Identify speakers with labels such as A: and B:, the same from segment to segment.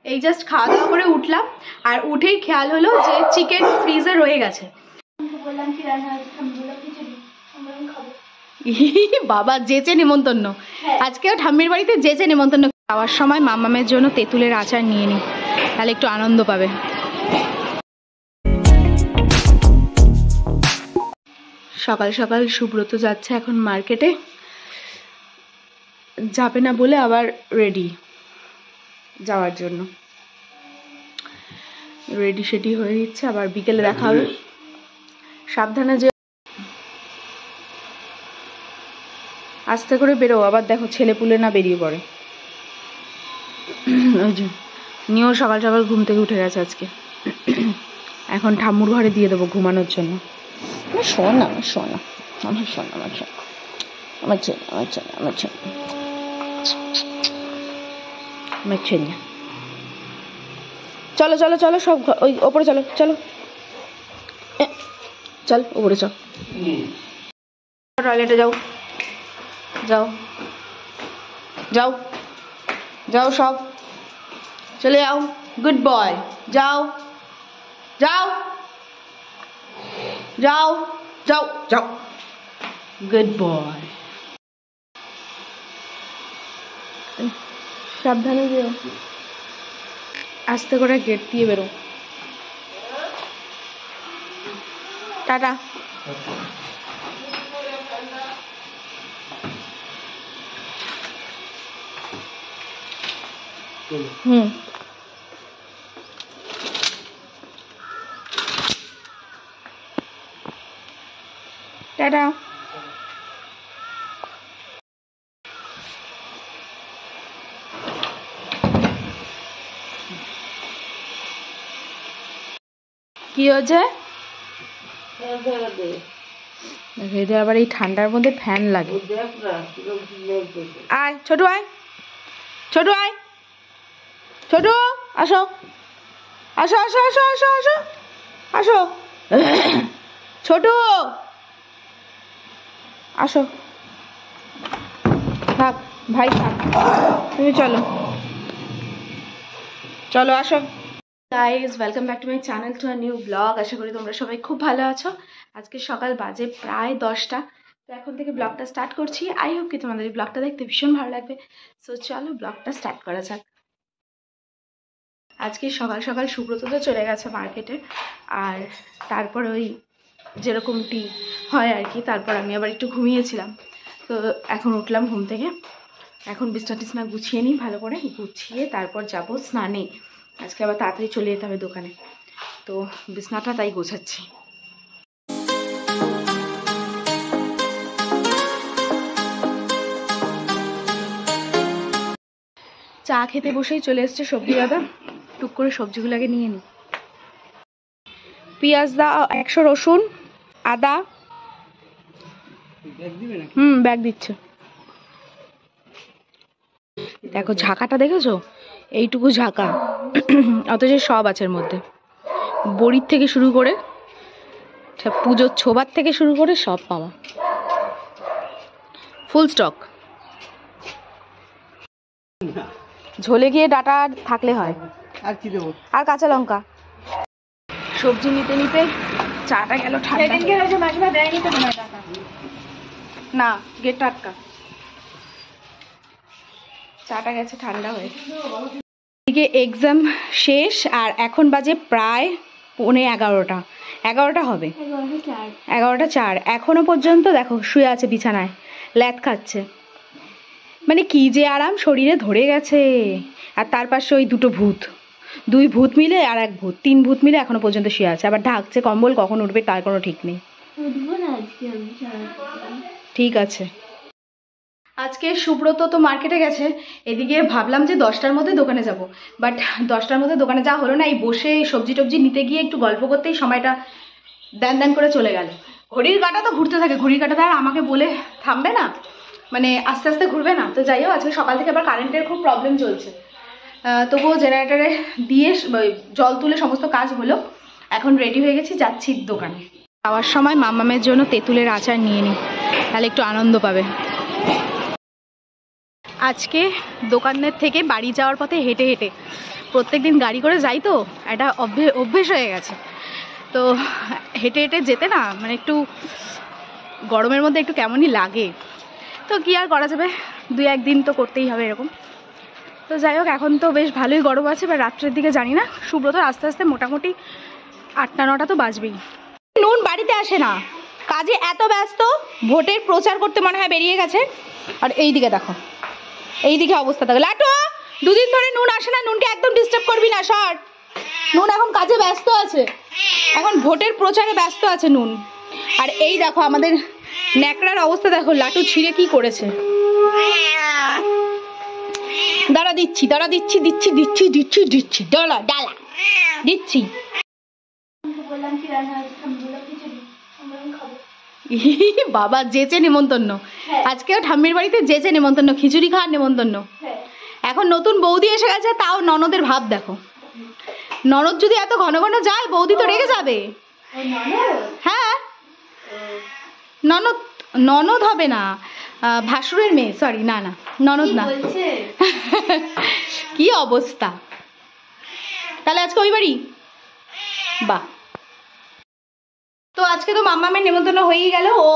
A: এই জাস্ট খাওয়া দাওয়া করে উঠলাম, আর উঠেই খেয়াল হলো যে চিকেন ফ্রিজে রয়ে গেছে। বাবা যেচে নিমন্ত্রণ, আজকেও ঠাম্মির বাড়িতে যেচে নিমন্ত্রণ। খাওয়ার সময় মামামের জন্য তেঁতুলের আচার নিয়ে নিই, তাহলে একটু আনন্দ পাবে। সকাল সকাল সুব্রত যাচ্ছে এখন মার্কেটে, যাবে না বলে আবার রেডি যাওয়ার জন্য, রেডি সেডি হয়ে নিচ্ছে, আবার বিকেলে দেখা হবে। সাবধানে যে, আস্তে করে বেরো, আবার দেখো ছেলে পুলে না বেরিয়ে পড়ে। ওই যে নিয়েও সকাল সকাল ঘুম থেকে উঠে গেছে আজকে, এখন ঠাম্মুর ঘরে দিয়ে দেবো ঘুমানোর জন্য। শোনা শোনা আমার শোনা আমার শোনা আমার ছেলে আমার ছেলে আমার ছেলে আমার ছেলে। চলো চলো চলো সব ওই ওপরে চলো, চলো চল ওপরে চল, টয়লেটে যাও যাও যাও যাও, সব চলে যাও, গুড বয়, যাও যাও যাও যাও যাও, গুড বয়। সাবধানে যেও, আস্তে করে গেট দিয়ে বেরো। টাটা। টাটা। কি হয়েছে? এদের আবার এই ঠান্ডার মধ্যে ফ্যান লাগে। আয় ছোটু, আয় ছোটু, আয় ছোটু, আসো আসো আসো আসো আসো আসো আসো, ছোটু আসো, থাক ভাই থাক, তুমি চলো চলো আসো। Guys welcome back to my channel, to a new blog. আশা করি তোমরা সবাই খুব ভালো আছো। আজকে সকাল বাজে প্রায় 10টা, তো এখন থেকে ব্লগটা স্টার্ট করছি। আই হোপ কি তোমাদের এই ব্লগটা দেখতে ভীষণ ভালো লাগবে। সো চলো ব্লগটা স্টার্ট করা যাক। আজকে সকাল সকাল সুব্রত তো চলে গেছে মার্কেটে, আর তারপর ওই যেরকমটি হয় আর কি, তারপর আমি আবার একটু ঘুমিয়েছিলাম। তো এখন উঠলাম ঘুম থেকে, এখন বিছনা টিছনা গুছিয়ে নিই, ভালো করে গুছিয়ে তারপর যাব স্নানে। আজকে আবার তাড়াতাড়ি চলে যেতে হবে দোকানে, তো বিছনাটা তাই গোছাচ্ছি। চা খেতে বসেই চলে এসছে সবজি দাদা, টুক করে সবজিগুলো আগে নিয়ে নিই। পেঁয়াজ দা 100, রসুন, আদা। ব্যাগ দিচ্ছে। দেখো ঝাঁকাটা দেখেছো, এইটুকু ঝাঁকা, অথচ সব আছে এর মধ্যে, বড়ির থেকে শুরু করে পুজোর ছোবার থেকে শুরু করে সব পাওয়া, ফুল স্টক। ঝোলে গিয়ে ডাটা থাকলে হয়, আর কি দেবো, আর কাঁচা লঙ্কা। সবজি নিতে নিতে চাটা গেল ঠান্ডা। না গেটটা আটকা, চাটা গেছে ঠান্ডা হয়ে। এদিকে এক্সাম শেষ, আর এখন বাজে প্রায় 11:15, 11টা হবে, 11টা 4। এখনো পর্যন্ত দেখো শুয়ে আছে বিছানায়, ল্যাদ খাচ্ছে। মানে কি যে আরাম শরীরে ধরে গেছে। আর তার পাশে ওই দুই ভূত মিলে, আর এক ভূত, 3 ভূত মিলে এখনো পর্যন্ত শুয়ে আছে, আবার ঢাকছে কম্বল, কখন উঠবে তার কোনো ঠিক নেই। ঠিক আছে। আজকে সুব্রত তো মার্কেটে গেছে, এদিকে ভাবলাম যে 10টার মধ্যে দোকানে যাব, বাট 10টার মধ্যে দোকানে যাওয়া হলো না। এই বসে সবজি টবজি নিতে গিয়ে একটু গল্প করতেই সময়টা দেন করে চলে গেল। ঘড়ির কাঁটা তো ঘুরতে থাকে, ঘড়ির কাঁটা আর আমাকে বলে থামবে না, মানে আস্তে আস্তে ঘুরবে না। তো যাই হোক, আজকে সকাল থেকে আবার কারেন্টের খুব প্রবলেম চলছে, তবুও জেনারেটারে দিয়ে জল তুলে সমস্ত কাজ হলো। এখন রেডি হয়ে গেছি, যাচ্ছি দোকানে। যাওয়ার সময় মামামের জন্য তেঁতুলের আচার নিয়ে নিই, তাহলে একটু আনন্দ পাবে। আজকে দোকানের থেকে বাড়ি যাওয়ার পথে হেঁটে হেঁটে, প্রত্যেকদিন গাড়ি করে যাই তো, একটা অভ্যেস হয়ে গেছে। তো হেঁটে হেঁটে যেতে না মানে একটু গরমের মধ্যে একটু কেমনই লাগে। তো কি আর করা যাবে, 2-1 দিন তো করতেই হবে এরকম। তো যাই হোক, এখন তো বেশ ভালোই গরম আছে, বা রাত্রের দিকে জানি না। সুব্রত আস্তে আস্তে মোটামুটি 8টা-9টা তো বাজবেই। নুন বাড়িতে আসে না, কাজে এত ব্যস্ত, ভোটের প্রচার করতে মনে হয় বেরিয়ে গেছে। আর এই দিকে দেখো, এই দিকে অবস্থা দেখো। লাটু, 2 দিন ধরে নুন আসে না, নুনকে একদম ডিস্টার্ব করবি না, সর। নুন এখন কাজে ব্যস্ত আছে, এখন ভোটের প্রচারে ব্যস্ত আছে নুন। আর এই দেখো আমাদের ন্যাকড়ার অবস্থা দেখো, লাটু ছিঁড়ে কি করেছে। দাঁড়া দিচ্ছি, দাঁড়া দিচ্ছি, দিচ্ছি দিচ্ছি দিচ্ছি দিচ্ছি, ডালা ডালা দিচ্ছি। বাবা যেচে নেমন্তন্ন, আজকেও ঠাম্মির বাড়িতে যেচে নেমন্তন্ন, খিচুড়ি খাওয়ার নেমন্তন্ন। এখন নতুন বৌদি এসে গেছে, তাও ননদের ভাব দেখো। ননদ যদি এত ঘন ঘন যায়, বৌদি তো রেগে যাবে। হ্যাঁ, ননদ, ননদ হবে না, ভাসুরের মেয়ে, সরি, না না ননদ না। কি অবস্থা, তাহলে আজকে ওই বাড়ি? বাহ। তো আজকে তো মাম্মামের নেমন্তন্ন হয়েই গেল, ও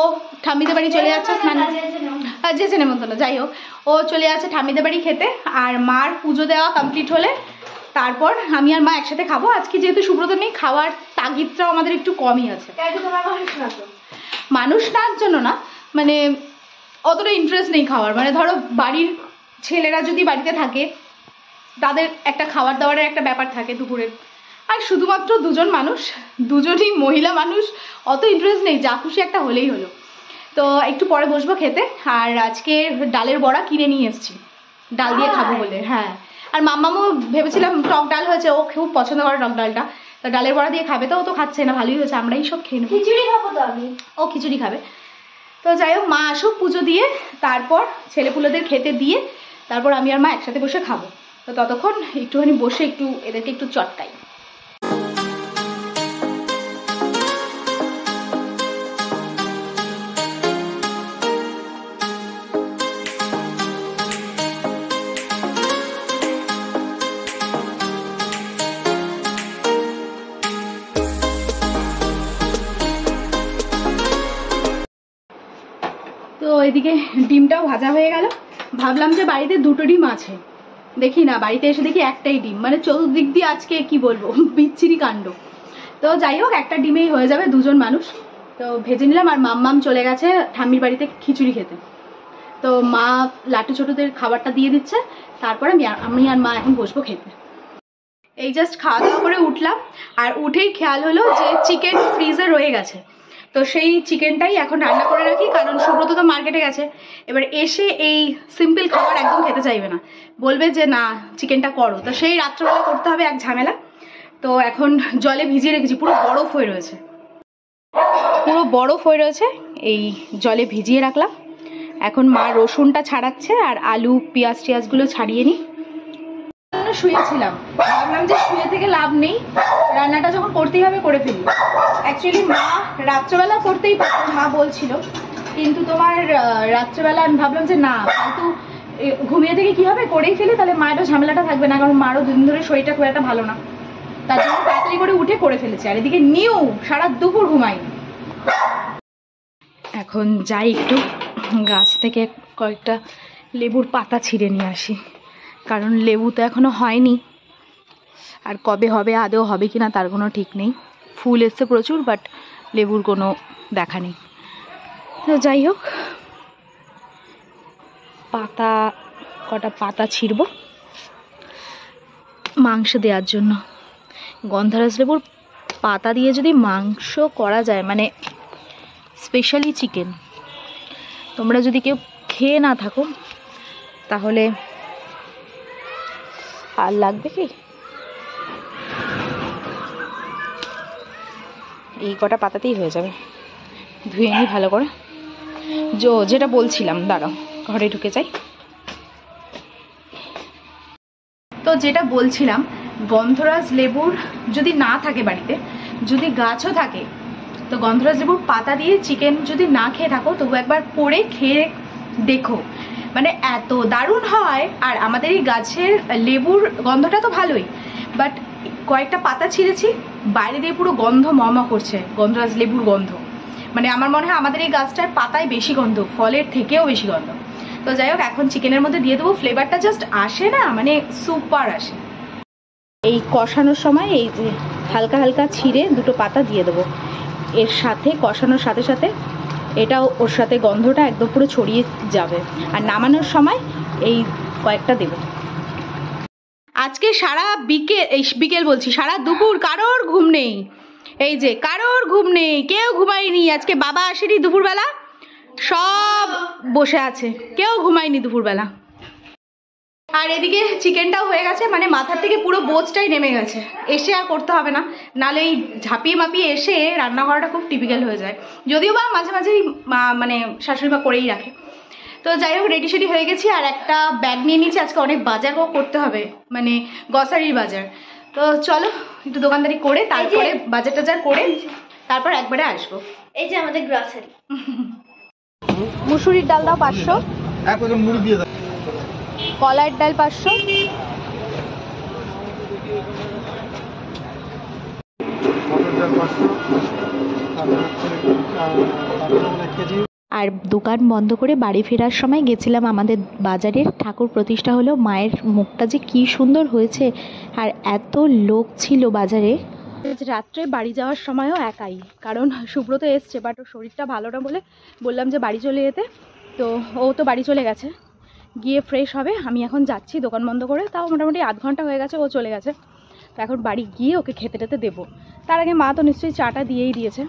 A: ঠাম্মিদের বাড়ি চলে যাচ্ছে স্নান, যেছে নেমন্তন্ন, যাই হোক, ও চলে যাচ্ছে ঠাম্মিদের বাড়ি খেতে। আর মার পুজো দেওয়া কমপ্লিট হলে তারপর আমি আর মা একসাথে খাবো। আজকে যেহেতু সুব্রত নেই, খাওয়ার তাগিদটাও আমাদের একটু কমই আছে। মানুষ নার জন্য না, মানে অতটা ইন্টারেস্ট নেই খাওয়ার। মানে ধরো বাড়ির ছেলেরা যদি বাড়িতে থাকে, তাদের একটা খাবার দাবারের একটা ব্যাপার থাকে দুপুরের। আর শুধুমাত্র 2জন মানুষ, 2জনই মহিলা মানুষ, অত ইন্টারেস্ট নেই, যা খুশি একটা হলেই হলো। তো একটু পরে বসবো খেতে। আর আজকে ডালের বড়া কিনে নিয়ে এসেছি, ডাল দিয়ে খাবো বলে। হ্যাঁ, আর মাম্মামও ভেবেছিলাম টক ডাল হয়েছে, ও খুব পছন্দ করে টক ডালটা, তো ডালের বড়া দিয়ে খাবে। তো ও তো খাচ্ছে না, ভালোই হয়েছে, আমরাই সব খেয়ে নেবো। খিচুড়ি খাবো তো আমি, ও খিচুড়ি খাবে। তো যাই হোক, মা আসুক পুজো দিয়ে, তারপর ছেলেপুলেদের খেতে দিয়ে তারপর আমি আর মা একসাথে বসে খাবো। তো ততক্ষণ একটুখানি বসে একটু এদেরকে একটু চটকাই। তো এদিকে ডিমটাও ভাজা হয়ে গেল। ভাবলাম যে বাড়িতে 2টো ডিম আছে, দেখি না, বাড়িতে এসে দেখি একটাই ডিম, মানে চতুর্দিক দিয়ে আজকে কি বলবো, বিচ্ছিরি কাণ্ড। তো যাই হোক, একটা ডিমেই হয়ে যাবে, 2জন মানুষ। তো ভেজে নিলাম। আর মাম্মাম চলে গেছে ঠাম্মির বাড়িতে খিচুড়ি খেতে। তো মা লাটু ছোটদের খাবারটা দিয়ে দিচ্ছে, তারপরে আমি আর মা এখন বসবো খেতে। এই জাস্ট খাওয়া দাওয়া করে উঠলাম, আর উঠেই খেয়াল হলো যে চিকেন ফ্রিজে রয়ে গেছে। তো সেই চিকেনটাই এখন রান্না করে রাখি, কারণ সুব্রত তো মার্কেটে গেছে। এবার এসে এই সিম্পল খাবার একদম খেতে চাইবে না, বলবে যে না চিকেনটা করো। তো সেই রাত্রেবেলা করতে হবে এক ঝামেলা। তো এখন জলে ভিজিয়ে রেখেছি, পুরো বরফ হয়ে রয়েছে, পুরো বরফ হয়ে রয়েছে, এই জলে ভিজিয়ে রাখলাম। এখন মা রসুনটা ছাড়াচ্ছে, আর আলু পেঁয়াজ টিয়াজগুলো ছাড়িয়ে নিই। শুয়েছিলাম, ভাবলাম যে শুয়ে থেকে লাভ নেই, রান্নাটা যখন করতেই হবে করে ফেলি। অ্যাকচুয়ালি মা রাত্রেবেলা করতেই পারতো, মা বলছিল, কিন্তু তোমার রাত্রেবেলা আমি ভাবলাম যে না, কিন্তু ঘুমিয়ে থেকে কি হবে, করেই ফেলি, তাহলে মায়েরও ঝামেলাটা থাকবে না, কারণ মারও 2 দিন ধরে শরীরটা খুব একটা ভালো না। তার জন্য তাড়াতাড়ি করে উঠে করে ফেলেছি। আর এদিকে নিউ সারা দুপুর ঘুমাই। এখন যাই একটু গাছ থেকে কয়েকটা লেবুর পাতা ছিঁড়ে নিয়ে আসি, কারণ লেবু তো এখনো হয়নি, আর কবে হবে, আদৌ হবে কিনা তার কোনো ঠিক নেই। ফুল এসছে প্রচুর, বাট লেবুর কোনো দেখা নেই। তো যাই হোক, কটা পাতা ছিঁড়ব মাংস দেওয়ার জন্য। গন্ধরাজ লেবুর পাতা দিয়ে যদি মাংস করা যায়, মানে স্পেশালি চিকেন, তোমরা যদি কেউ খেয়ে না থাকো তাহলে আর লাগবে কি? এই কটা পাতাতেই হয়ে যাবে। ধুয়ে নিই ভালো করে। যেটা বলছিলাম, দাঁড়াও ঘরে ঢুকে যাই। তো যেটা বলছিলাম, গন্ধরাজ লেবুর যদি না থাকে বাড়িতে, যদি গাছও থাকে, তো গন্ধরাজ লেবুর পাতা দিয়ে চিকেন যদি না খেয়ে থাকো, তবু একবার করে খেয়ে দেখো, মানে এত দারুণ হয়। আর আমাদের এই গাছের লেবুর গন্ধটা তো ভালোই, বাট কয়েকটা পাতা ছিঁড়েছি, বাইরে দিয়ে পুরো গন্ধ মমা করছে, গন্ধরাজ লেবুর গন্ধ। মানে আমার মনে হয় আমাদের এই গাছটার পাতায় বেশি গন্ধ, ফলের থেকেও বেশি গন্ধ। তো যাই হোক, এখন চিকেনের মধ্যে দিয়ে দেবো। ফ্লেভারটা জাস্ট আসে না, মানে সুপার আসে। এই কষানোর সময় এই যে হালকা হালকা ছিঁড়ে দুটো পাতা দিয়ে দেবো এর সাথে। কষানোর সাথে সাথে এটাও ওর সাথে গন্ধটা একদম পুরো ছড়িয়ে যাবে। আর নামানোর সময় এই কয়েকটা দেবো। আজকে সারা বিকেল বলছি, সারা দুপুর কারোর ঘুম নেই। এই যে কারোর ঘুম নেই, কেউ ঘুমায়নি। আজকে বাবা আসেনি দুপুরবেলা, সব বসে আছে, কেউ ঘুমায়নি দুপুরবেলা। আর এদিকে চিকেনটাও হয়ে গেছে, মানে মাথার থেকে পুরো বোঝটাই নেমে গেছে, এসে আর করতে হবে না। নাহলে এই ঝাঁপিয়ে মাপিয়ে এসে রান্না করাটা খুব টিপিক্যাল হয়ে যায়, যদিও বা মাঝে মাঝেই মানে শাশুড়ি মা করেই রাখে। তো যাই হোক, রেডি সেডি হয়ে গেছি, আর একটা ব্যাগ নিয়ে নিয়েছি। আজকে অনেক বাজারও করতে হবে, মানে গ্রসারির বাজার। তো চলো একটু দোকানদারি করে তারপরে বাজার টাজার করে তারপর একবারে আসবো।
B: এই যে আমাদের গ্রসারি।
A: মুসুরির ডাল দাও 500, কলার ডাল 500,
C: আর দোকান বন্ধ করে বাড়ি ফেরার সময় গেছিলাম আমাদের বাজারের ঠাকুর প্রতিষ্ঠা হলো। মায়ের মুখটা যে কি সুন্দর হয়েছে, আর এত লোক ছিল বাজারে।
A: রাত্রে বাড়ি যাওয়ার সময়ও একাই, কারণ সুব্রত এসছে, বাট ওর শরীরটা ভালো না বলে বললাম যে বাড়ি চলে যেতে। তো ও তো বাড়ি চলে গেছে, গিয়ে ফ্রেশ হবে। আমি এখন যাচ্ছি দোকান বন্ধ করে, তাও মোটামুটি আধ ঘন্টা হয়ে গেছে ও চলে গেছে। তো এখন বাড়ি গিয়ে ওকে খেতে টেতে দেবো। তার আগে মা তো নিশ্চয়ই চাটা দিয়েই দিয়েছে।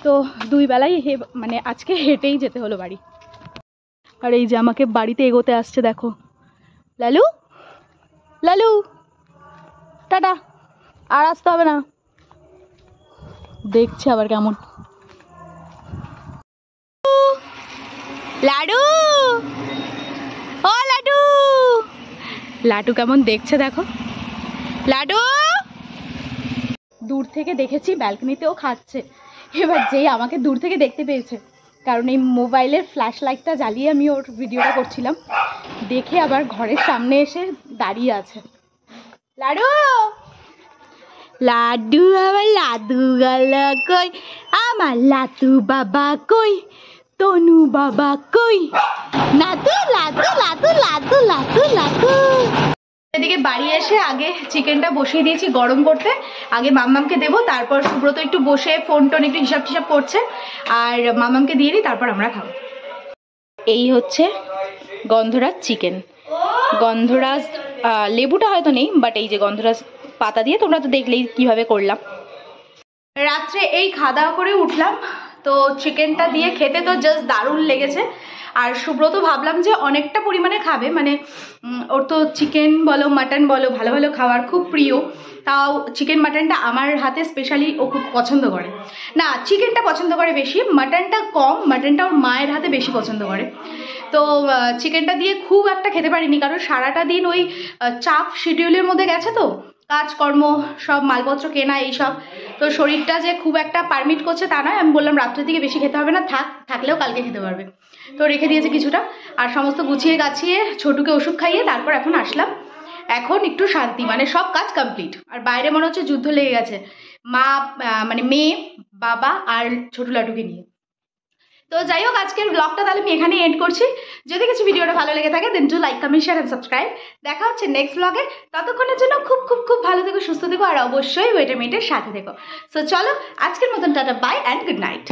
A: তো দুই বেলাই মানে আজকে হেঁটেই যেতে হলো বাড়ি। আর এই যে আমাকে বাড়িতে এগোতে আসছে, দেখো। লালু, লালু, টাটা, আর আসতে হবে না। দেখছে আবার কেমন। লাডু, ও লাডু, লাডু কেমন দেখছে দেখো। লাডু, দূর থেকে দেখেছি ব্যালকনিতেও খাচ্ছে। এবার যেই আমাকে দূর থেকে দেখতে পেয়েছে, কারণ এই মোবাইলের ফ্ল্যাশ লাইটটা জ্বালিয়ে আমি ওর ভিডিওটা করছিলাম, দেখে আবার ঘরের সামনে এসে দাঁড়িয়ে আছে। লাডু, লাডু, আমার লাডু গালা কই, আমার লাটু বাবা কই, তনু বাবা কই, লাডু লাডু লাডু লাডু লাডু লাডু। এদিকে বাড়ি এসে আগে চিকেনটা বসিয়ে দিয়েছি গরম করতে, আগে মাম্মামকে দেবো, তারপর সুব্রত একটু বসে ফোন টোন একটু হিসাব টিসাব করছে, আর মাম্মামকে দিয়ে দিই, তারপর আমরা খাবো। এই হচ্ছে গন্ধরাজ চিকেন। গন্ধরাজ লেবুটা হয়তো নেই, বাট এই যে গন্ধরাজ পাতা দিয়ে, তোমরা তো দেখলেই কিভাবে করলাম। রাত্রে এই খাওয়া দাওয়া করে উঠলাম, তো চিকেনটা দিয়ে খেতে তো জাস্ট দারুণ লেগেছে। আর সুব্রত ভাবলাম যে অনেকটা পরিমাণে খাবে, মানে ওর তো চিকেন বলো মাটন বলো ভালো ভালো খাওয়ার খুব প্রিয়। তাও চিকেন মাটনটা আমার হাতে স্পেশালি ও খুব পছন্দ করে। না, চিকেনটা পছন্দ করে বেশি, মাটনটা কম, মাটনটা ওর মায়ের হাতে বেশি পছন্দ করে। তো চিকেনটা দিয়ে খুব একটা খেতে পারিনি, কারণ সারাটা দিন ওই চাপ শিডিউলের মধ্যে গেছে, তো কাজকর্ম সব মালপত্র কেনা এইসব, তো শরীরটা যে খুব একটা পারমিট করছে তা নয়। আমি বললাম রাত্রের দিকে বেশি খেতে হবে না, থাকলেও কালকে খেতে পারবে। তো রেখে দিয়েছে কিছুটা, আর সমস্ত গুছিয়ে গাছিয়ে ছোটুকে ওষুধ খাইয়ে তারপর এখন আসলাম। এখন একটু শান্তি, মানে সব কাজ কমপ্লিট। আর বাইরে মনে হচ্ছে যুদ্ধ লেগে গেছে, মা মানে মেয়ে, বাবা আর ছোটু লাটুকে নিয়ে। তো যাই হোক, আজকের ব্লগটা তাহলে আমি এখানেই এন্ড করছি। যদি কিছু ভিডিওটা ভালো লেগে থাকে then to like comment share and subscribe. দেখা হচ্ছে নেক্সট ব্লগে। ততক্ষণের জন্য খুব খুব খুব ভালো থেকো, সুস্থ থেকো, আর অবশ্যই ওয়েটার মেটের সাথে থেকো। সো চলো আজকের মতন টাটা, বাই অ্যান্ড গুড নাইট।